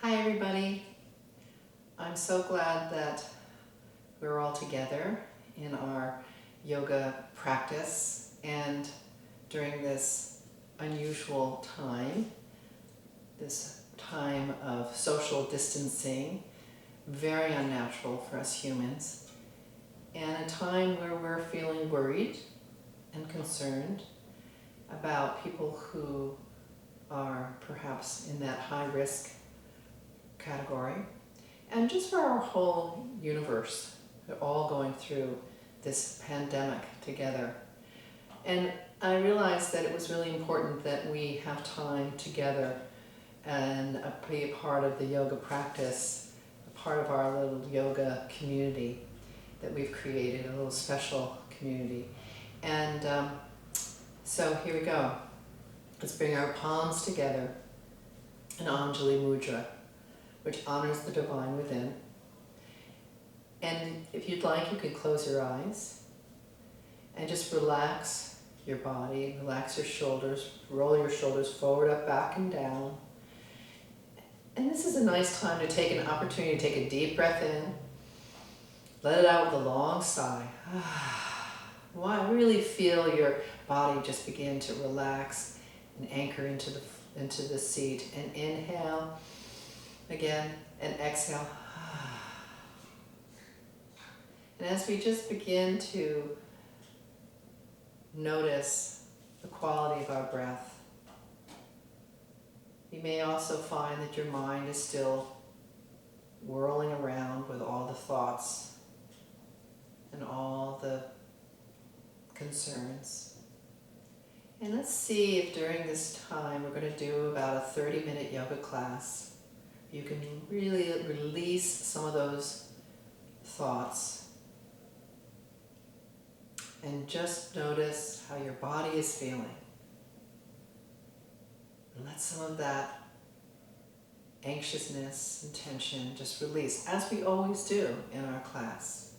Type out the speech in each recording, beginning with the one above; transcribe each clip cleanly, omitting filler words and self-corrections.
Hi everybody. I'm so glad that we're all together in our yoga practice and during this unusual time, this time of social distancing, very unnatural for us humans, and a time where we're feeling worried and concerned about people who are perhaps in that high risk category, and just for our whole universe. We're all going through this pandemic together. And I realized that it was really important that we have time together and be a part of the yoga practice, a part of our little yoga community that we've created, a little special community. And so here we go. Let's bring our palms together in Anjali Mudra, which honors the divine within. And if you'd like, you can close your eyes and just relax your body, relax your shoulders, roll your shoulders forward, up, back, and down. And this is a nice time to take an opportunity to take a deep breath in, let it out with a long sigh. Really feel your body just begin to relax and anchor into the seat. And inhale again, and exhale. And as we just begin to notice the quality of our breath, you may also find that your mind is still whirling around with all the thoughts and all the concerns. And let's see if during this time we're going to do about a 30-minute yoga class. You can really release some of those thoughts and just notice how your body is feeling. And let some of that anxiousness and tension just release, as we always do in our class.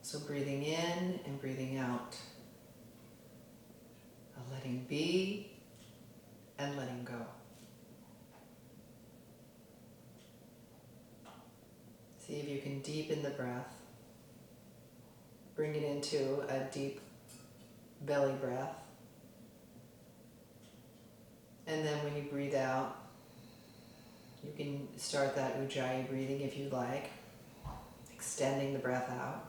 So breathing in and breathing out, letting be and letting go. See if you can deepen the breath. Bring it into a deep belly breath. And then when you breathe out, you can start that Ujjayi breathing if you like, extending the breath out.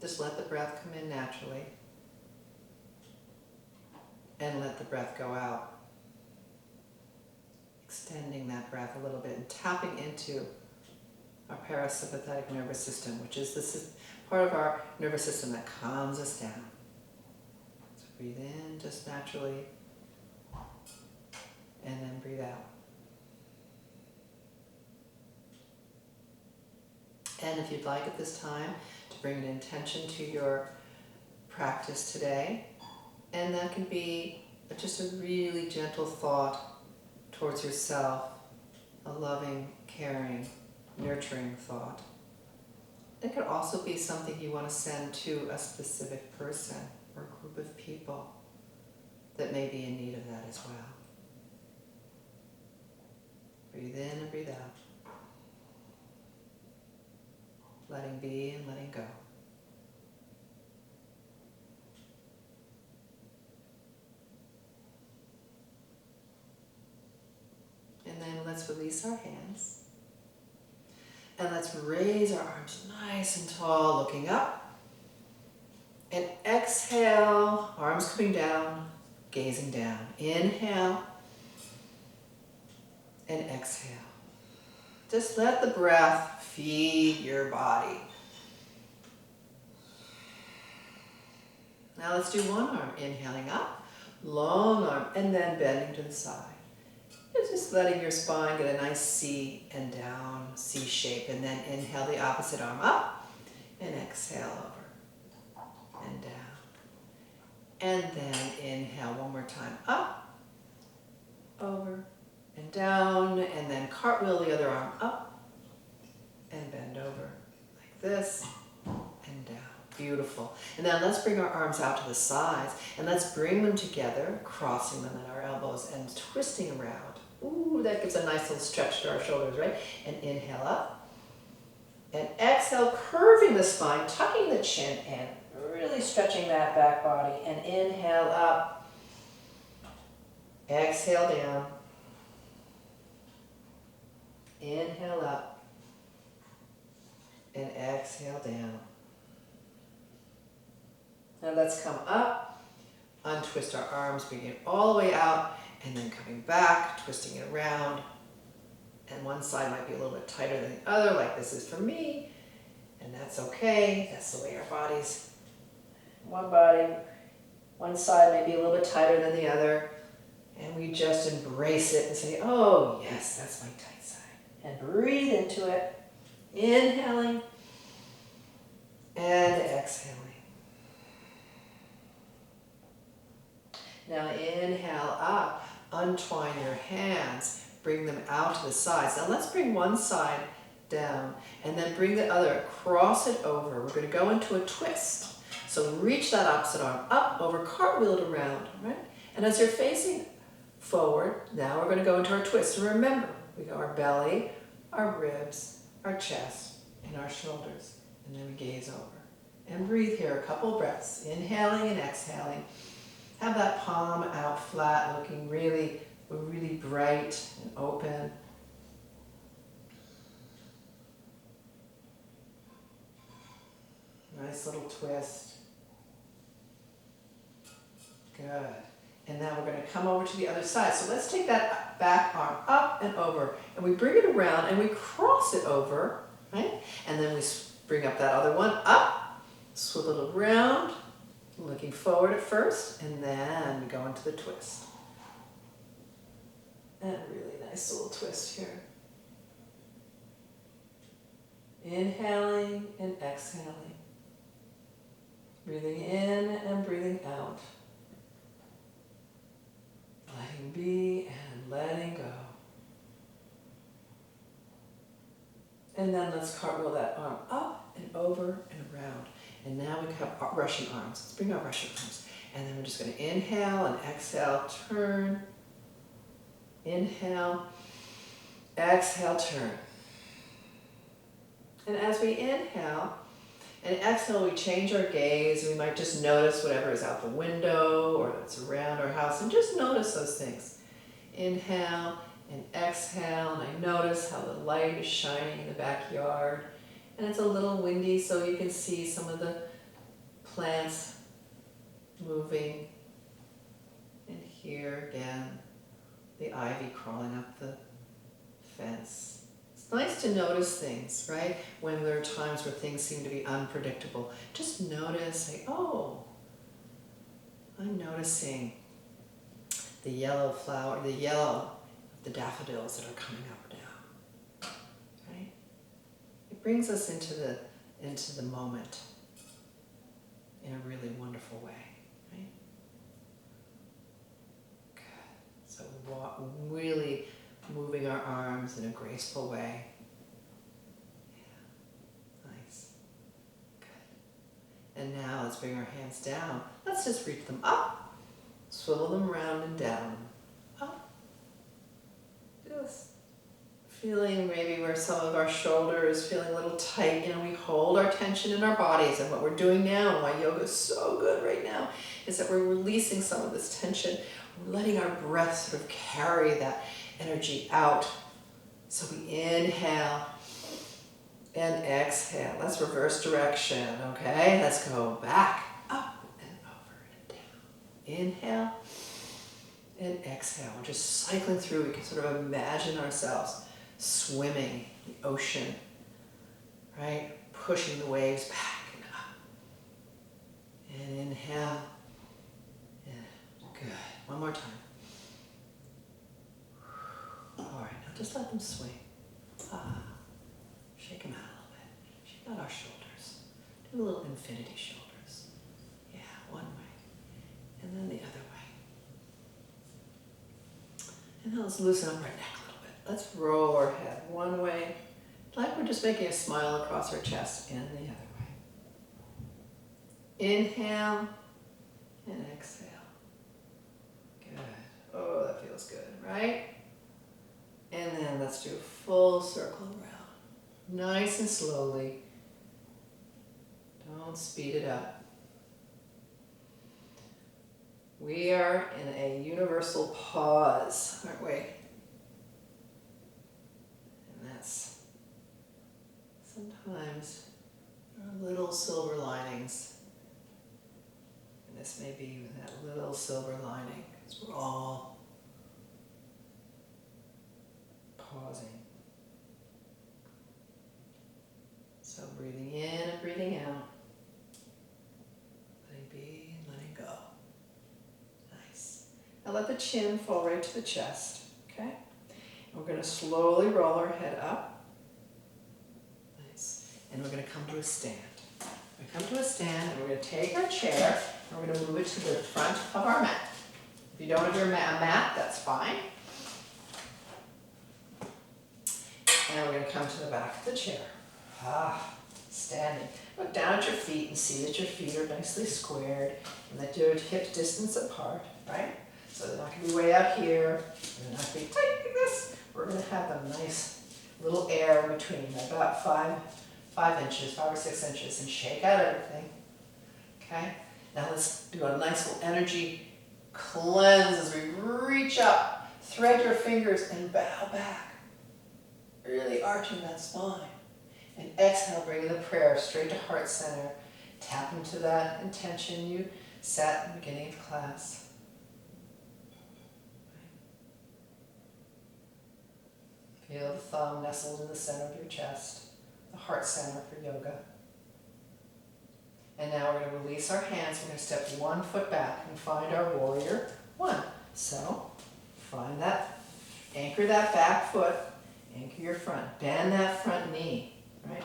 Just let the breath come in naturally and let the breath go out. Extending that breath a little bit and tapping into our parasympathetic nervous system, which is this part of our nervous system that calms us down. So breathe in just naturally, and then breathe out. And if you'd like at this time to bring an intention to your practice today, and that can be just a really gentle thought towards yourself, a loving, caring, nurturing thought. It could also be something you want to send to a specific person or a group of people that may be in need of that as well. Breathe in and breathe out. Letting be and letting go. And then let's release our hands. And let's raise our arms nice and tall, looking up. And exhale, arms coming down, gazing down. Inhale and exhale. Just let the breath feed your body. Now let's do one arm. Inhaling up, long arm, and then bending to the side. And just letting your spine get a nice C and down, C shape. And then inhale the opposite arm up, and exhale over and down. And then inhale one more time, up, over, and down, and then cartwheel the other arm up, and bend over, like this, and down. Beautiful. And then let's bring our arms out to the sides, and let's bring them together, crossing them at our elbows, and twisting around. Ooh, that gives a nice little stretch to our shoulders, right? And inhale up. And exhale, curving the spine, tucking the chin in, really stretching that back body. And inhale up. Exhale down. Inhale up. And exhale down. Now let's come up, untwist our arms, bringing it all the way out, and then coming back, twisting it around. And one side might be a little bit tighter than the other, like this is for me, and that's okay. That's the way our bodies, one body, one side may be a little bit tighter than the other, and we just embrace it and say, oh yes, that's my tight side. And breathe into it, inhaling and exhaling. Now inhale up, untwine your hands, bring them out to the sides. Now let's bring one side down and then bring the other, cross it over. We're going to go into a twist. So reach that opposite arm up, over, cartwheel it around, right? And as you're facing forward, now we're going to go into our twist. And remember, we go our belly, our ribs, our chest, and our shoulders. And then we gaze over. And breathe here, a couple breaths, inhaling and exhaling. Have that palm out flat, looking really, really bright and open. Nice little twist. Good. And now we're going to come over to the other side. So let's take that back arm up and over, and we bring it around and we cross it over, right? And then we bring up that other one up, swivel it around, looking forward at first, and then we go into the twist. And a really nice little twist here. Inhaling and exhaling. Breathing in and breathing out. Letting be and letting go. And then let's cartwheel that arm up and over and around. And now we have Russian arms. Let's bring our Russian arms. And then we're just going to inhale and exhale, turn. Inhale, exhale, turn. And as we inhale and exhale, we change our gaze. We might just notice whatever is out the window or that's around our house, and just notice those things. Inhale and exhale, and I notice how the light is shining in the backyard. And it's a little windy, so you can see some of the plants moving. And here again, the ivy crawling up the fence. It's nice to notice things, right? When there are times where things seem to be unpredictable. Just notice, say, oh, I'm noticing the yellow flower, the yellow of the daffodils that are coming up now, right? It brings us into the moment in a really wonderful way, right? Good. So really moving our arms in a graceful way. Yeah. Nice. Good. And now let's bring our hands down. Let's just reach them up, swivel them around and down. Up. Just feeling maybe where some of our shoulder is feeling a little tight. You know, we hold our tension in our bodies, and what we're doing now, and why yoga is so good right now, is that we're releasing some of this tension. We're letting our breath sort of carry that energy out. So we inhale and exhale. Let's reverse direction, okay? Let's go back, up and over and down. Inhale and exhale. We're just cycling through. We can sort of imagine ourselves swimming the ocean, right? Pushing the waves back and up. And inhale. Yeah, good. One more time. All right, now just let them swing. Shake them out a little bit. Shake out our shoulders. Do a little infinity shoulders. Yeah, one way. And then the other way. And now let's loosen up our neck a little bit. Let's roll our head one way, like we're just making a smile across our chest, and the other way. Inhale and exhale. Good. Oh, that feels good, right? And then let's do a full circle around. Nice and slowly. Don't speed it up. We are in a universal pause, aren't we? And that's sometimes there are little silver linings. And this may be that little silver lining, because we're all pausing. So breathing in and breathing out. Letting be and letting go. Nice. Now let the chin fall right to the chest, okay? And we're going to slowly roll our head up. Nice. And we're going to come to a stand. We come to a stand and we're going to take our chair and we're going to move it to the front of our mat. If you don't have your mat, that's fine. And we're going to come to the back of the chair. Standing. Look down at your feet and see that your feet are nicely squared and that your hips distance apart, right? So they're not going to be way out here. They're not going to be tight like this. We're going to have a nice little air in between, about 5 inches, 5 or 6 inches, and shake out everything. Okay? Now let's do a nice little energy cleanse as we reach up. Thread your fingers and bow back. Really arching that spine. And exhale, bringing the prayer straight to heart center. Tap into that intention you set at the beginning of class. Feel the thumb nestled in the center of your chest, the heart center for yoga. And now we're going to release our hands. We're going to step 1 foot back and find our warrior 1. So, find that, anchor that back foot, anchor your front, bend that front knee. Right?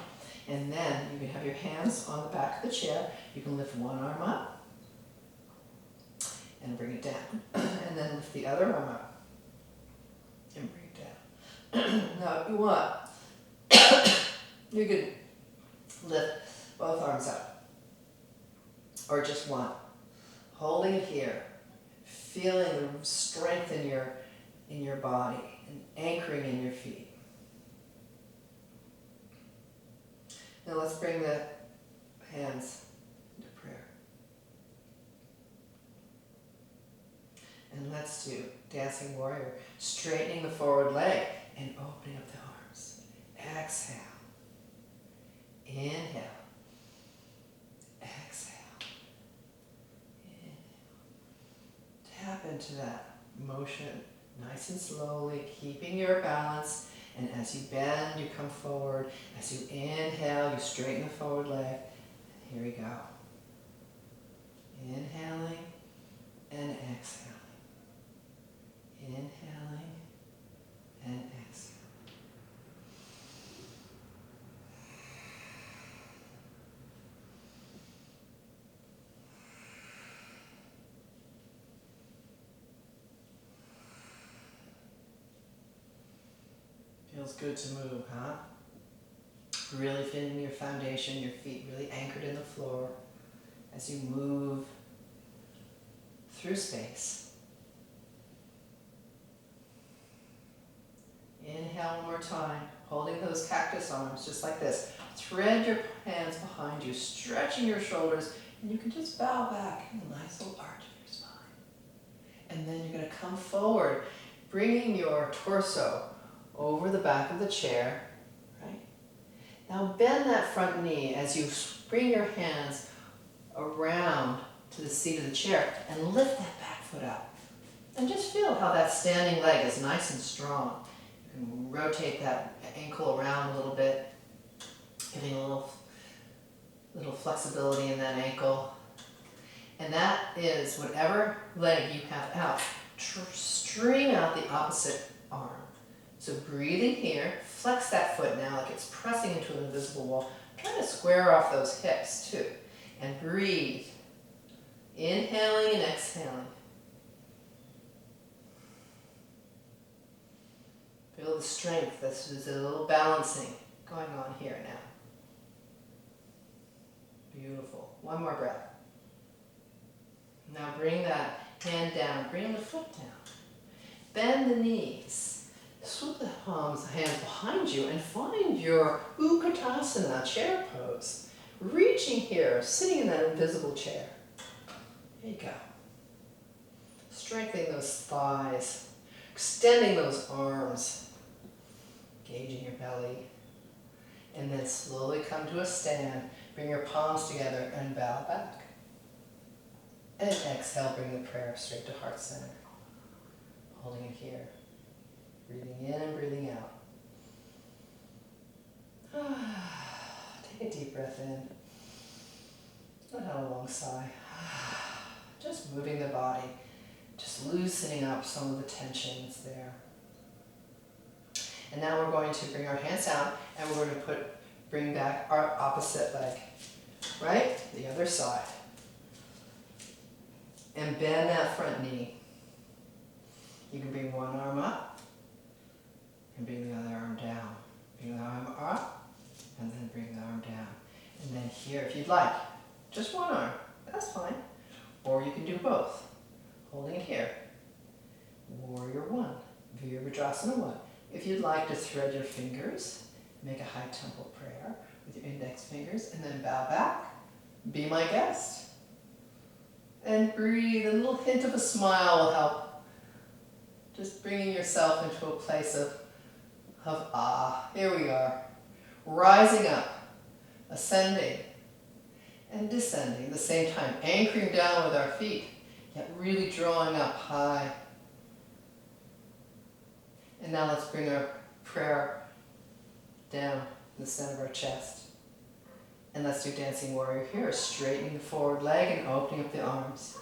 And then you can have your hands on the back of the chair. You can lift one arm up and bring it down. And then lift the other arm up and bring it down. Now if you want, you can lift both arms up or just one. Holding it here, feeling the strength in your body and anchoring in your feet. Now let's bring the hands into prayer. And let's do Dancing Warrior, straightening the forward leg and opening up the arms. Exhale. Inhale. Exhale. Inhale. Tap into that motion nice and slowly, keeping your balance. And as you bend, you come forward. As you inhale, you straighten the forward leg. Here we go. Inhaling and exhaling. Inhaling and exhaling. Feels good to move, huh? Really feeling your foundation, your feet really anchored in the floor as you move through space. Inhale one more time, holding those cactus arms just like this. Thread your hands behind you, stretching your shoulders, and you can just bow back in a nice little arch of your spine. And then you're going to come forward, bringing your torso over the back of the chair, right? Now bend that front knee as you bring your hands around to the seat of the chair and lift that back foot up. And just feel how that standing leg is nice and strong. You can rotate that ankle around a little bit, getting a little flexibility in that ankle. And that is whatever leg you have out. Stream out the opposite arm. So breathing here, flex that foot now like it's pressing into an invisible wall. Try to square off those hips too. And breathe. Inhaling and exhaling. Feel the strength. This is a little balancing going on here now. Beautiful. One more breath. Now bring that hand down. Bring the foot down. Bend the knees. Swoop the hands behind you and find your Utkatasana chair pose. Reaching here, sitting in that invisible chair. There you go. Strengthening those thighs, extending those arms, engaging your belly, and then slowly come to a stand. Bring your palms together and bow back. And exhale, bring the prayer straight to heart center. Holding it here. Breathing in and breathing out. Take a deep breath in. Let out a long sigh. Just moving the body. Just loosening up some of the tensions there. And now we're going to bring our hands down and we're going to bring back our opposite leg. Right? The other side. And bend that front knee. You can bring one arm up and bring the other arm down. Bring the arm up and then bring the arm down. And then here, if you'd like, just one arm. That's fine. Or you can do both. Holding it here. Warrior one. Virabhadrasana one. If you'd like to thread your fingers, make a high tempo prayer with your index fingers and then bow back. Be my guest. And breathe. A little hint of a smile will help. Just bringing yourself into a place of Here we are. Rising up, ascending, and descending at the same time. Anchoring down with our feet, yet really drawing up high. And now let's bring our prayer down in the center of our chest. And let's do Dancing Warrior here, straightening the forward leg and opening up the arms.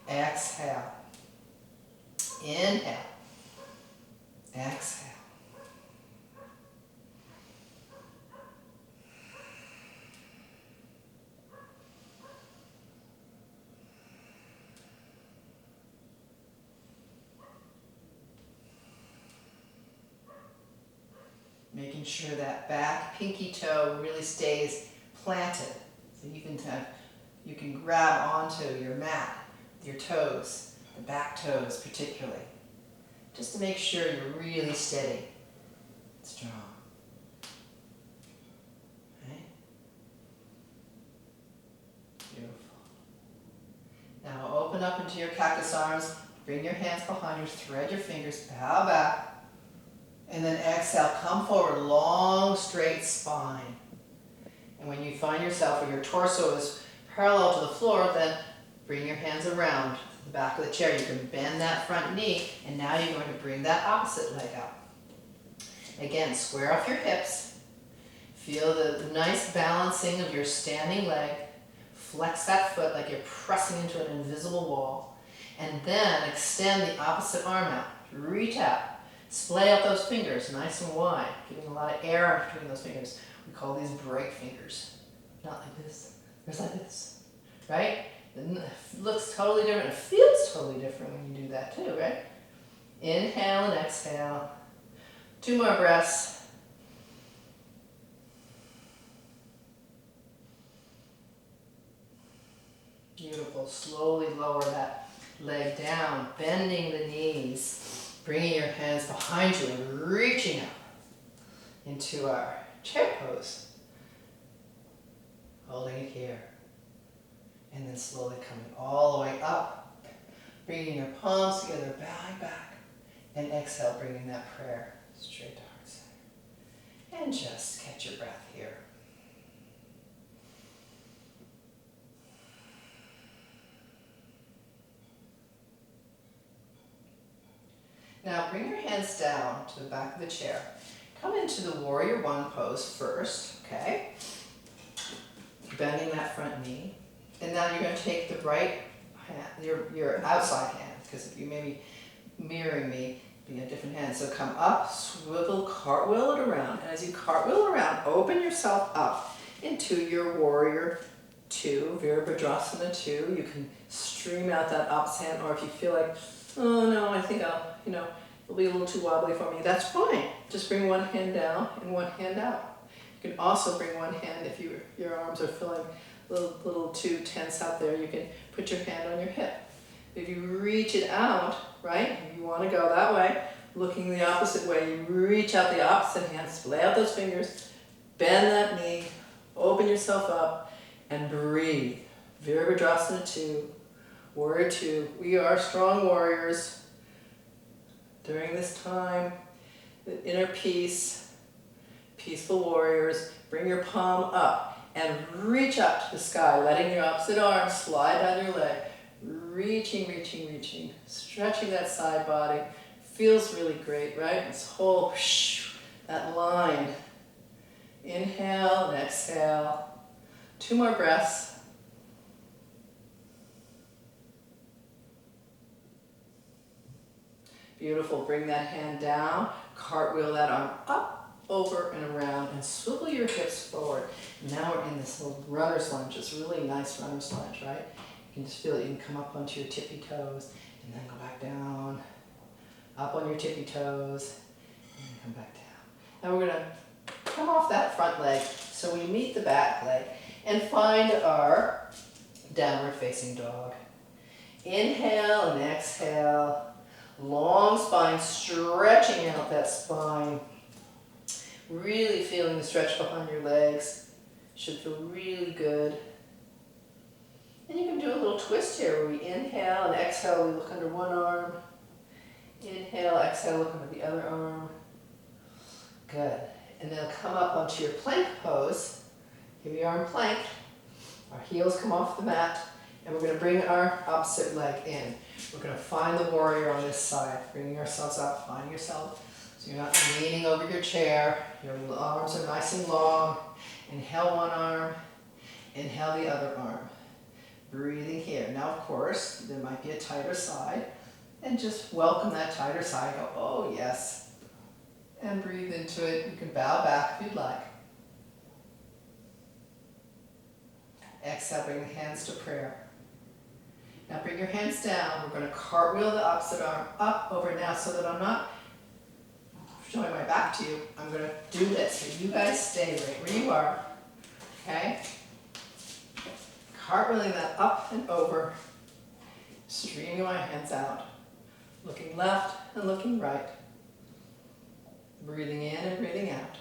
Exhale. Inhale. Exhale. Making sure that back pinky toe really stays planted. So you can grab onto your mat, your toes, the back toes particularly. Just to make sure you're really steady, strong. Right? Beautiful. Now open up into your cactus arms, bring your hands behind you, thread your fingers, bow back, and then exhale, come forward, long straight spine. And when you find yourself where your torso is parallel to the floor, then bring your hands around the back of the chair. You can bend that front knee, and now you're going to bring that opposite leg up. Again, square off your hips. Feel the nice balancing of your standing leg. Flex that foot like you're pressing into an invisible wall. And then extend the opposite arm out. Reach out. Splay out those fingers nice and wide, giving a lot of air between those fingers. We call these break fingers. Not like this. It's like this. Right? It looks totally different. It feels totally different when you do that too, right? Inhale and exhale. 2 more breaths. Beautiful. Slowly lower that leg down, bending the knees. Bringing your hands behind you and reaching up into our chair pose. Holding it here. And then slowly coming all the way up. Bringing your palms together, bowing back. And exhale, bringing that prayer straight to heart center. And just catch your breath here. Now bring your hands down to the back of the chair. Come into the Warrior One pose first, okay? Bending that front knee. And now you're going to take the right hand, your outside hand, because you may be mirroring me, be a different hand. So come up, swivel, cartwheel it around. And as you cartwheel around, open yourself up into your Warrior Two, Virabhadrasana 2. You can stream out that opposite hand, or if you feel like, oh no, I think it'll be a little too wobbly for me. That's fine. Just bring one hand down and one hand out. You can also bring one hand if your arms are feeling a little too tense out there. You can put your hand on your hip. If you reach it out, right, if you want to go that way, looking the opposite way. You reach out the opposite hand, splay out those fingers, bend that knee, open yourself up, and breathe. Virabhadrasana 2, Warrior 2. We are strong warriors during this time, the inner peace, peaceful warriors. Bring your palm up and reach up to the sky, letting your opposite arm slide down your leg. Reaching, reaching, reaching, stretching that side body. Feels really great, right? This whole, that line. Inhale and exhale. 2 more breaths. Beautiful. Bring that hand down. Cartwheel that arm up, over, and around, and swivel your hips forward. Now we're in this little runner's lunge. It's a really nice runner's lunge, right? You can just feel it. You can come up onto your tippy toes, and then go back down. Up on your tippy toes, and then come back down. Now we're going to come off that front leg, so we meet the back leg, and find our downward facing dog. Inhale and exhale. Long spine, stretching out that spine. Really feeling the stretch behind your legs. Should feel really good. And you can do a little twist here where we inhale and exhale, we look under one arm. Inhale, exhale, look under the other arm. Good. And then come up onto your plank pose. Here we are in plank. Our heels come off the mat. And we're going to bring our opposite leg in. We're going to find the warrior on this side. Bringing ourselves up, find yourself. So you're not leaning over your chair. Your arms are nice and long. Inhale one arm. Inhale the other arm. Breathing here. Now, of course, there might be a tighter side. And just welcome that tighter side. Go, oh, yes. And breathe into it. You can bow back if you'd like. Exhale, bring the hands to prayer. Now bring your hands down. We're going to cartwheel the opposite arm up, over now, so that I'm not showing my back to you. I'm going to do this. So you guys stay right where you are. Okay? Cartwheeling that up and over. Streaming my hands out. Looking left and looking right. Breathing in and breathing out.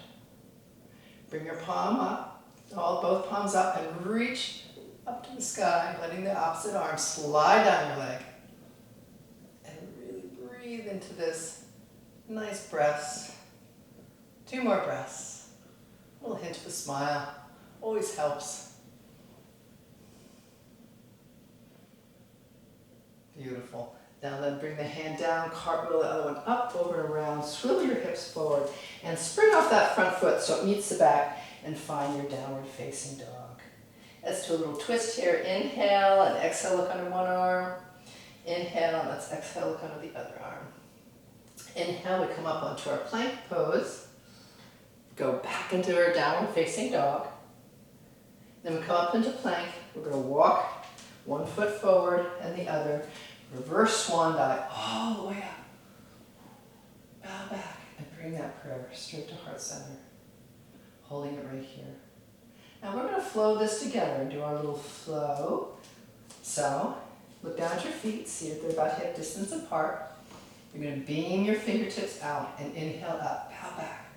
Bring your palm up, both palms up, and reach up to the sky, letting the opposite arm slide down your leg. And really breathe into this. Nice breaths. 2 more breaths. A little hint of a smile. Always helps. Beautiful. Now then bring the hand down, cartwheel the other one up, over and around, swivel your hips forward, and spring off that front foot so it meets the back, and find your downward facing dog. Let's do a little twist here. Inhale and exhale, look under one arm. Inhale and let's exhale, look under the other arm. Inhale, we come up onto our plank pose. Go back into our downward facing dog. Then we come up into plank. We're going to walk 1 foot forward and the other. Reverse swan dive all the way up. Bow back and bring that prayer straight to heart center. Holding it right here. Now we're going to flow this together and do our little flow. So look down at your feet, see if they're about hip distance apart. You're going to beam your fingertips out and inhale up, bow back.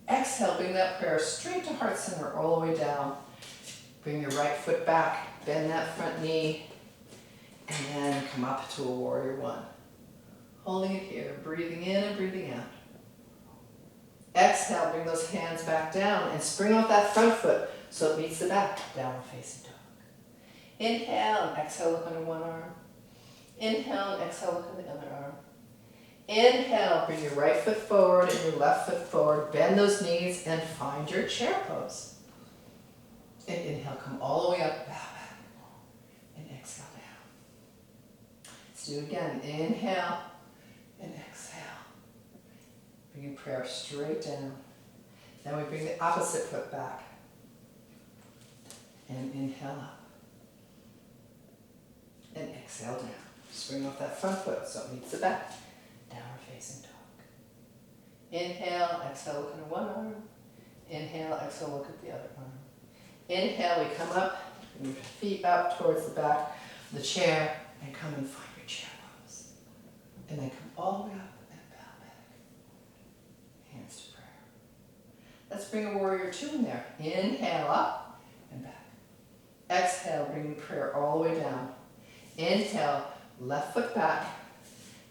Exhale, bring that prayer straight to heart center all the way down. Bring your right foot back, bend that front knee, and then come up to a warrior 1. Holding it here, breathing in and breathing out. Exhale, bring those hands back down and spring off that front foot so it meets the back, downward facing dog. Inhale and exhale, look under one arm. Inhale and exhale, look under the other arm. Inhale, bring your right foot forward and your left foot forward. Bend those knees and find your chair pose. And inhale, come all the way up, bow back. And exhale down. Let's do it again. Inhale and exhale. Bring your prayer straight down. Then we bring the opposite foot back. And inhale up. And exhale down. Spring off that front foot so it meets the back. Downward facing dog. Inhale, exhale, look under one arm. Inhale, exhale, look at the other arm. Inhale, we come up, bring your feet up towards the back of the chair, and come and find your chair pose. And then come all the way up and bow back. bring a warrior two in there. Inhale up and back. Exhale, bring the prayer all the way down. Inhale, left foot back.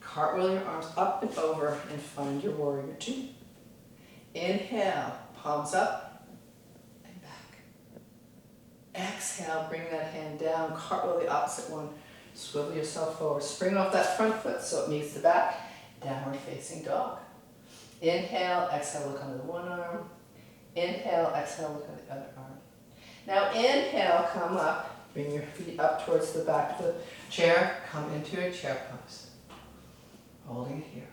Cartwheel your arms up and over and find your warrior two. Inhale, palms up and back. Exhale, bring that hand down, cartwheel the opposite one. Swivel yourself forward. Spring off that front foot so it meets the back. Downward facing dog. Inhale, exhale, look under the one arm. Inhale, exhale, look at the other arm. Now inhale, come up. Bring your feet up towards the back of the chair. Come into a chair pose. Holding it here.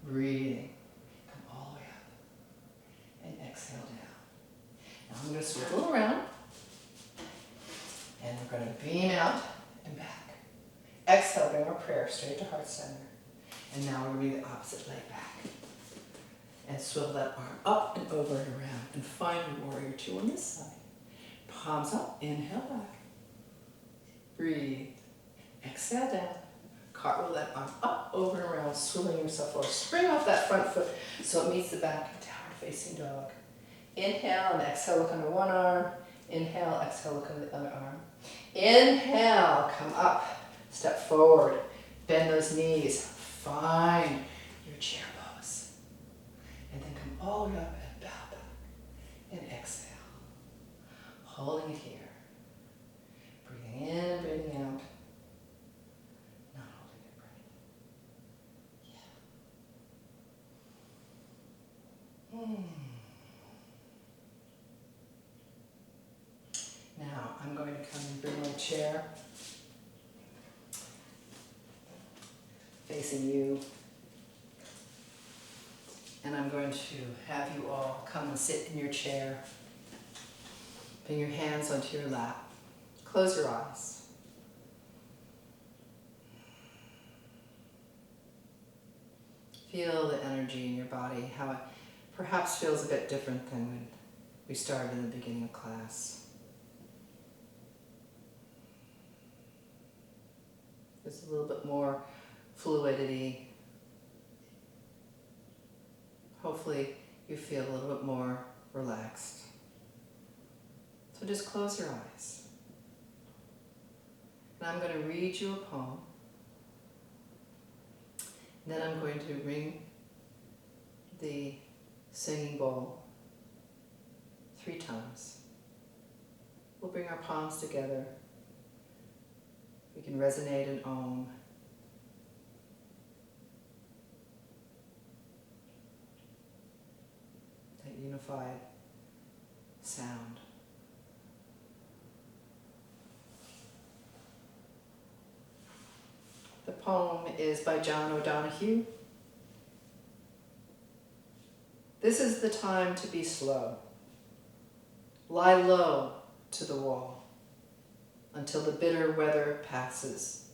Breathing. Come all the way up. And exhale down. Now I'm going to swivel around. And we're going to beam out and back. Exhale, bring our prayer straight to heart center. And now we're going to bring the opposite leg back. And swivel that arm up and over and around. And find your warrior two on this side. Palms up, inhale back. Breathe. Exhale down. Cartwheel that arm up, over and around, swiveling yourself forward. Spring off that front foot so it meets the back. Downward facing dog. Inhale and exhale, look under one arm. Inhale, exhale, look under the other arm. Inhale, come up, step forward, bend those knees, find your chair pose. And then come all the way up and bow back. And exhale. Holding it here. Breathing in, breathing out. Not holding your breath. Yeah. Now I'm going to come and bring my chair facing you. And I'm going to have you all come and sit in your chair. Bring your hands onto your lap. Close your eyes. Feel the energy in your body, how it perhaps feels a bit different than when we started in the beginning of class. There's a little bit more fluidity. Hopefully you feel a little bit more relaxed. So just close your eyes. And I'm going to read you a poem. And then I'm going to ring the singing bowl 3 times. We'll bring our palms together. We can resonate an Om. That unified sound. The poem is by John O'Donohue. This is the time to be slow. Lie low to the wall until the bitter weather passes.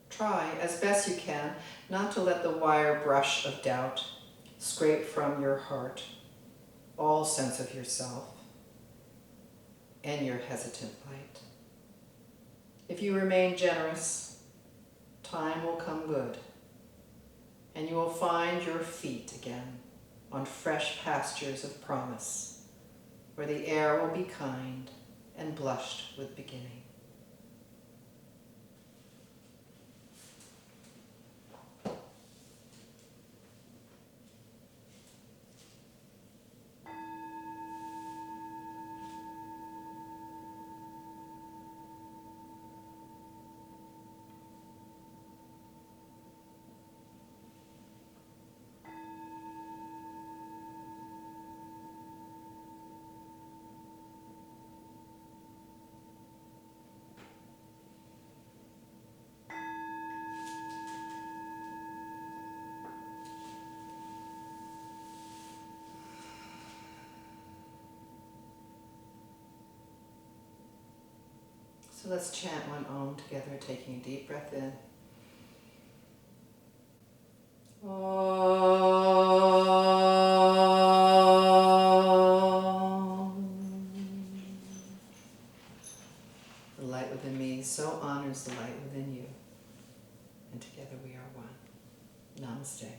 Try, as best you can, not to let the wire brush of doubt scrape from your heart all sense of yourself and your hesitant light. If you remain generous, time will come good, and you will find your feet again on fresh pastures of promise, where the air will be kind and blushed with beginning. So let's chant one Om together, taking a deep breath in. Om. The light within me so honors the light within you. And together we are one. Namaste.